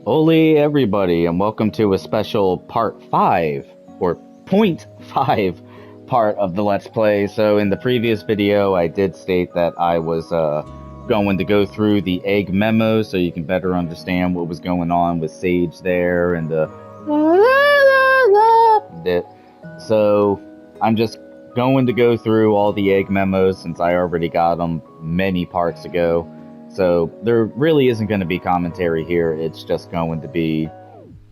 Oli, everybody, and welcome to a special part 5, or point 5 part of the Let's Play. So in the previous video, I did state that I was going to go through the egg memo so you can better understand what was going on with Sage there and the bit. So I'm just going to go through all the egg memos since I already got them many parts ago. So there really isn't going to be commentary here. It's just going to be,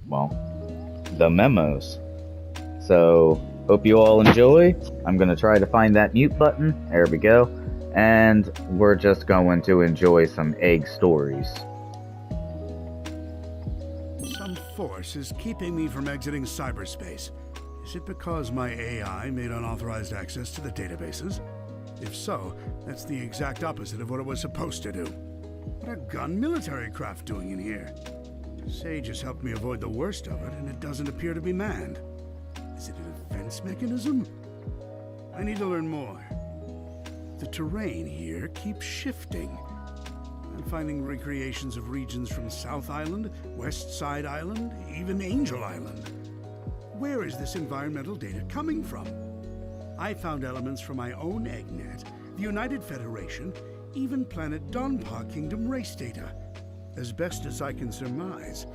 well, the memos. So hope you all enjoy. I'm going to try to find that mute button. There we go. And we're just going to enjoy some egg stories. Some force is keeping me from exiting cyberspace. Is it because my AI made unauthorized access to the databases? If so, that's the exact opposite of what it was supposed to do. What are gun military craft doing in here? Sage has helped me avoid the worst of it, and it doesn't appear to be manned. Is it a defense mechanism? I need to learn more. The terrain here keeps shifting. I'm finding recreations of regions from South Island, West Side Island, even Angel Island. Where is this environmental data coming from? I found elements from my own EggNet, the United Federation, even planet Donpa Kingdom race data. As best as I can surmise,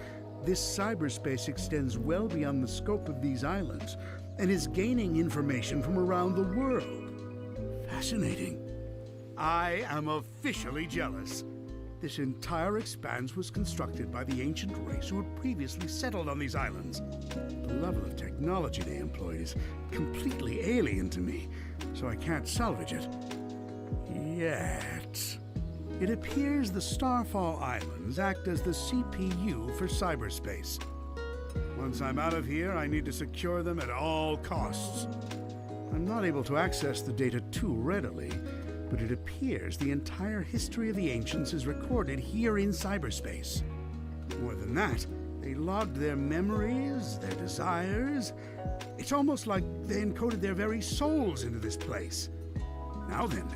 this cyberspace extends well beyond the scope of these islands and is gaining information from around the world. Fascinating. I am officially jealous. This entire expanse was constructed by the ancient race who had previously settled on these islands. The level of technology they employed is completely alien to me, so I can't salvage it. Yet. It appears the Starfall Islands act as the CPU for cyberspace. Once I'm out of here, I need to secure them at all costs. I'm not able to access the data too readily, but it appears the entire history of the Ancients is recorded here in cyberspace. More than that, they logged their memories, their desires. It's almost like they encoded their very souls into this place. Now then,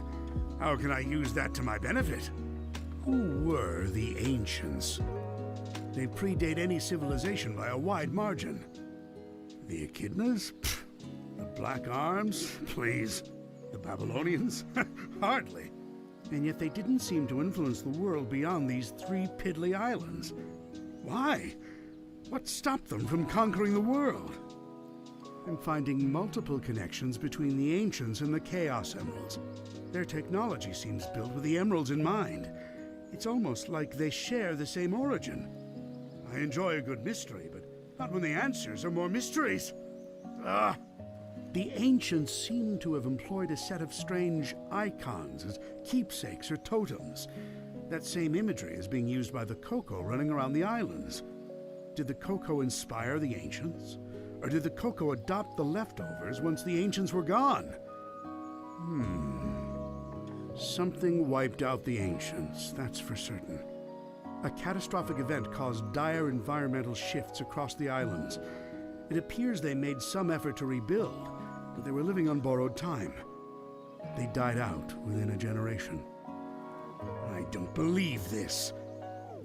how can I use that to my benefit? Who were the Ancients? They predate any civilization by a wide margin. The Echidnas? Pfft. The Black Arms? Please. The Babylonians? Hardly. And yet they didn't seem to influence the world beyond these 3 piddly islands. Why? What stopped them from conquering the world? I'm finding multiple connections between the Ancients and the Chaos Emeralds. Their technology seems built with the Emeralds in mind. It's almost like they share the same origin. I enjoy a good mystery, but not when the answers are more mysteries. Ah! The Ancients seem to have employed a set of strange icons as keepsakes or totems. That same imagery is being used by the Coco running around the islands. Did the Coco inspire the Ancients? Or did the Coco adopt the leftovers once the Ancients were gone? Something wiped out the Ancients, that's for certain. A catastrophic event caused dire environmental shifts across the islands. It appears they made some effort to rebuild, but they were living on borrowed time. They died out within a generation. I don't believe this.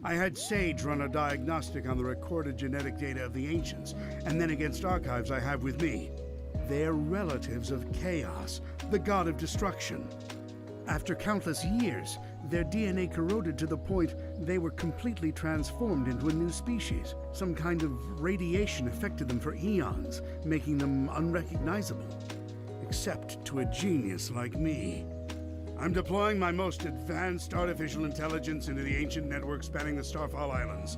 I had Sage run a diagnostic on the recorded genetic data of the Ancients, and then against archives I have with me. They're relatives of Chaos, the god of destruction. After countless years, their DNA corroded to the point they were completely transformed into a new species. Some kind of radiation affected them for eons, making them unrecognizable. Except to a genius like me. I'm deploying my most advanced artificial intelligence into the ancient network spanning the Starfall Islands.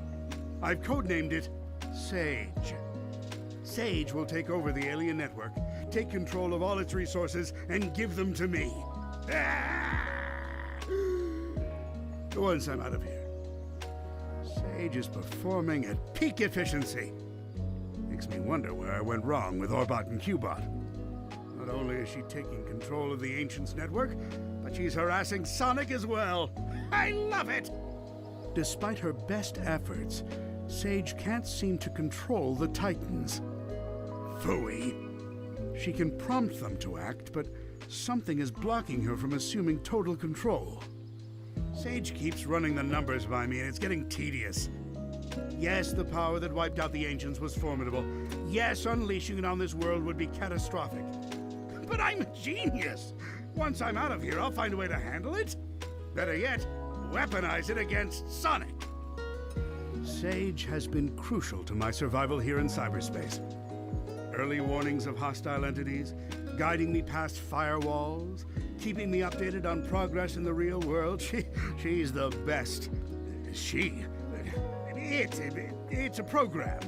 I've codenamed it Sage. Sage will take over the alien network, take control of all its resources, and give them to me. Once I'm out of here. Sage is performing at peak efficiency. Makes me wonder where I went wrong with Orbot and Qbot. Not only is she taking control of the Ancients network, but she's harassing Sonic as well. I love it! Despite her best efforts, Sage can't seem to control the Titans. Phooey. She can prompt them to act, but something is blocking her from assuming total control. Sage keeps running the numbers by me, and it's getting tedious. Yes, the power that wiped out the ancients was formidable. Yes, unleashing it on this world would be catastrophic. But I'm a genius! Once I'm out of here, I'll find a way to handle it. Better yet, weaponize it against Sonic. Sage has been crucial to my survival here in cyberspace. Early warnings of hostile entities, guiding me past firewalls, keeping me updated on progress in the real world. She's the best. It's a program.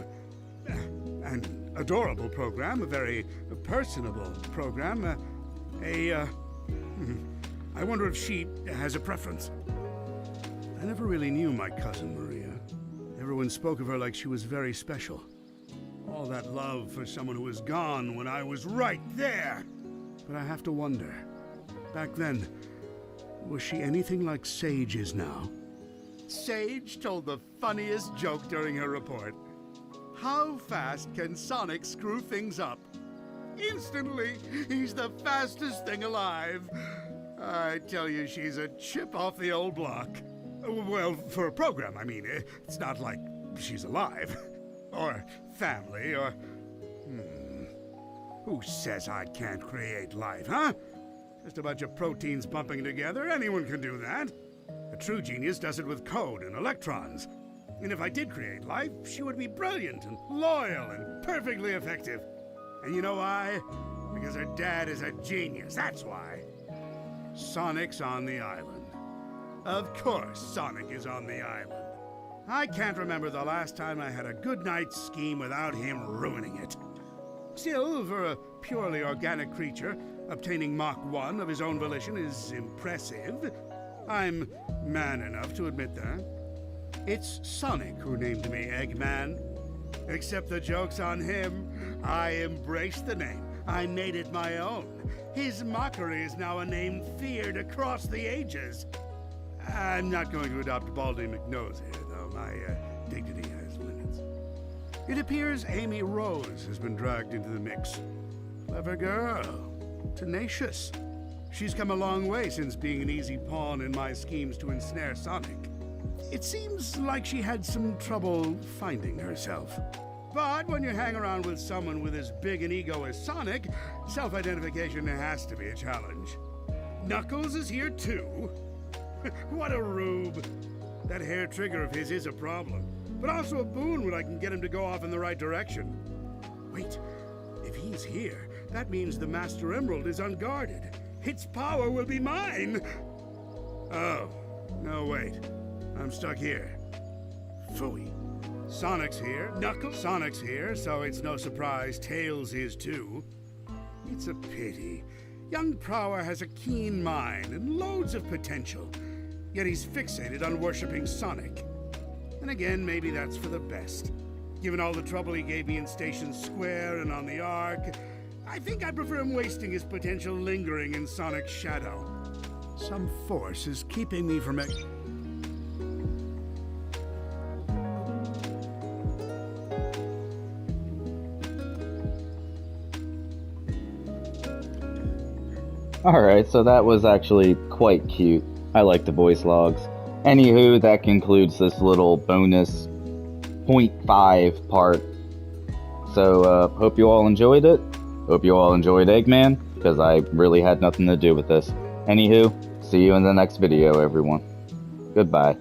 An adorable program, a very personable program. I wonder if she has a preference. I never really knew my cousin Maria. Everyone spoke of her like she was very special. All that love for someone who was gone when I was right there. But I have to wonder, back then, was she anything like Sage is now? Sage told the funniest joke during her report. How fast can Sonic screw things up? Instantly, he's the fastest thing alive. I tell you, she's a chip off the old block. Well, for a program, I mean. It's not like she's alive. Or family, or... Who says I can't create life, huh? Just a bunch of proteins bumping together. Anyone can do that. A true genius does it with code and electrons. And if I did create life, she would be brilliant and loyal and perfectly effective. And you know why? Because her dad is a genius, that's why. Sonic's on the island. Of course Sonic is on the island. I can't remember the last time I had a good night's scheme without him ruining it. Still, for a purely organic creature, obtaining Mach 1 of his own volition is impressive. I'm man enough to admit that. It's Sonic who named me Eggman. Except the joke's on him. I embraced the name. I made it my own. His mockery is now a name feared across the ages. I'm not going to adopt Baldy McNose here, though. My dignity has limits. It appears Amy Rose has been dragged into the mix. Clever girl. Tenacious. She's come a long way since being an easy pawn in my schemes to ensnare Sonic. It seems like she had some trouble finding herself. But when you hang around with someone with as big an ego as Sonic, self-identification has to be a challenge. Knuckles is here too. What a rube. That hair trigger of his is a problem, but also a boon when I can get him to go off in the right direction. Wait, if he's here, that means the Master Emerald is unguarded. Its power will be mine! Oh, no wait. I'm stuck here. Phooey. Sonic's here, Knuckles, Sonic's here, so it's no surprise Tails is too. It's a pity. Young Prower has a keen mind and loads of potential, yet he's fixated on worshipping Sonic. And again, maybe that's for the best. Given all the trouble he gave me in Station Square and on the Ark, I think I prefer him wasting his potential lingering in Sonic's shadow. Some force is keeping me from it. Alright, so that was actually quite cute. I like the voice logs. Anywho, that concludes this little bonus 0.5 part. So, hope you all enjoyed it. Hope you all enjoyed Eggman, because I really had nothing to do with this. Anywho, see you in the next video, everyone. Goodbye.